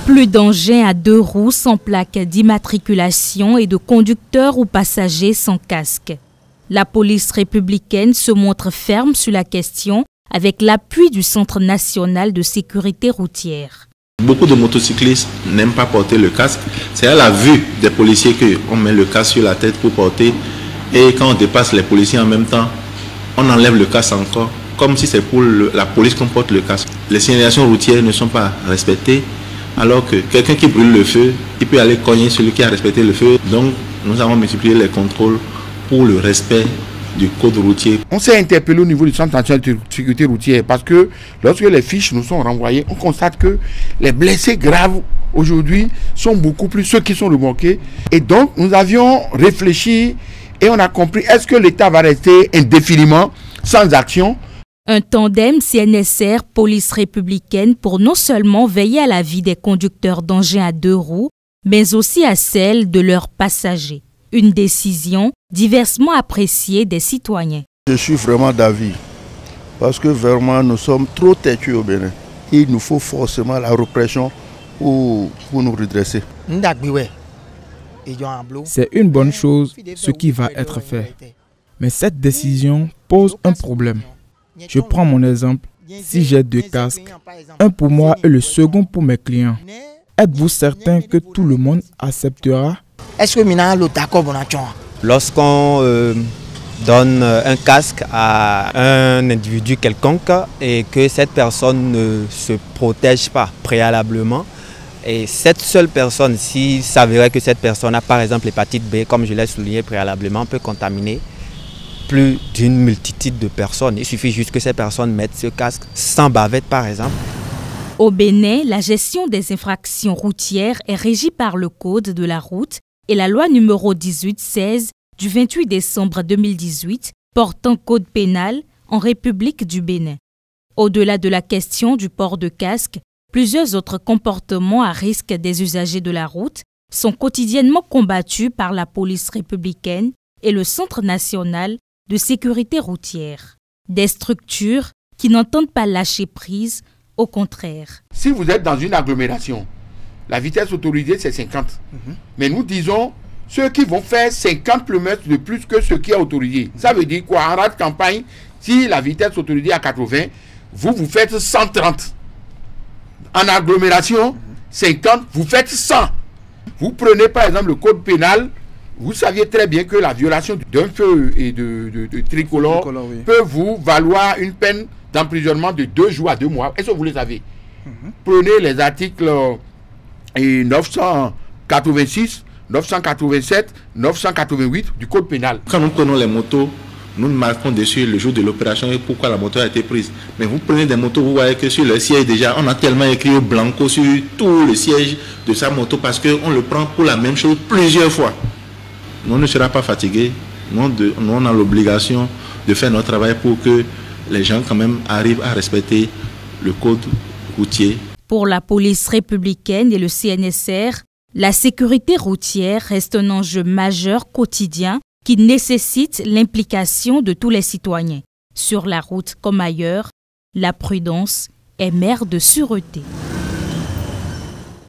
Plus d'engins à deux roues sans plaque d'immatriculation et de conducteurs ou passagers sans casque. La police républicaine se montre ferme sur la question avec l'appui du Centre national de sécurité routière. Beaucoup de motocyclistes n'aiment pas porter le casque. C'est à la vue des policiers qu'on met le casque sur la tête pour porter. Et quand on dépasse les policiers en même temps, on enlève le casque encore, comme si c'est pour la police qu'on porte le casque. Les signalisations routières ne sont pas respectées, alors que quelqu'un qui brûle le feu, il peut aller cogner celui qui a respecté le feu. Donc nous avons multiplié les contrôles pour le respect du code routier. On s'est interpellé au niveau du Centre national de sécurité routière parce que lorsque les fiches nous sont renvoyées, on constate que les blessés graves aujourd'hui sont beaucoup plus ceux qui sont remorqués. Et donc nous avions réfléchi et on a compris, est-ce que l'État va rester indéfiniment sans action? Un tandem CNSR police républicaine pour non seulement veiller à la vie des conducteurs d'engins à deux roues, mais aussi à celle de leurs passagers. Une décision diversement appréciée des citoyens. Je suis vraiment d'avis, parce que vraiment nous sommes trop têtus au Bénin. Il nous faut forcément la répression pour nous redresser. C'est une bonne chose ce qui va être fait. Mais cette décision pose un problème. Je prends mon exemple. Si j'ai deux casques, un pour moi et le second pour mes clients, êtes-vous certain que tout le monde acceptera? Lorsqu'on donne un casque à un individu quelconque et que cette personne ne se protège pas préalablement, et cette seule personne, s'il s'avérait que cette personne a par exemple l'hépatite B, comme je l'ai souligné préalablement, peut contaminer plus d'une multitude de personnes. Il suffit juste que ces personnes mettent ce casque sans bavette par exemple. Au Bénin, la gestion des infractions routières est régie par le Code de la route et la loi numéro 1816 du 28 décembre 2018 portant code pénal en République du Bénin. Au-delà de la question du port de casque, plusieurs autres comportements à risque des usagers de la route sont quotidiennement combattus par la police républicaine et le Centre national de sécurité routière. Des structures qui n'entendent pas lâcher prise, au contraire. Si vous êtes dans une agglomération, la vitesse autorisée c'est 50. Mais nous disons, ceux qui vont faire 50 km de plus que ce qui est autorisé. Ça veut dire quoi? En rade campagne, si la vitesse autorisée est à 80, vous faites 130. En agglomération, 50, vous faites 100. Vous prenez par exemple le code pénal, vous saviez très bien que la violation d'un feu et de tricolore oui, peut vous valoir une peine d'emprisonnement de 2 jours à 2 mois. Est-ce que vous les avez? Prenez les articles 986, 987, 988 du code pénal. Quand nous prenons les motos, nous marquons dessus le jour de l'opération et pourquoi la moto a été prise. Mais vous prenez des motos, vous voyez que sur le siège déjà, on a tellement écrit au blanco sur tout le siège de sa moto parce qu'on le prend pour la même chose plusieurs fois. Nous ne serons pas fatigués. Nous, on a l'obligation de faire notre travail pour que les gens quand même arrivent à respecter le code routier. Pour la police républicaine et le CNSR, la sécurité routière reste un enjeu majeur quotidien qui nécessite l'implication de tous les citoyens. Sur la route comme ailleurs, la prudence est mère de sûreté.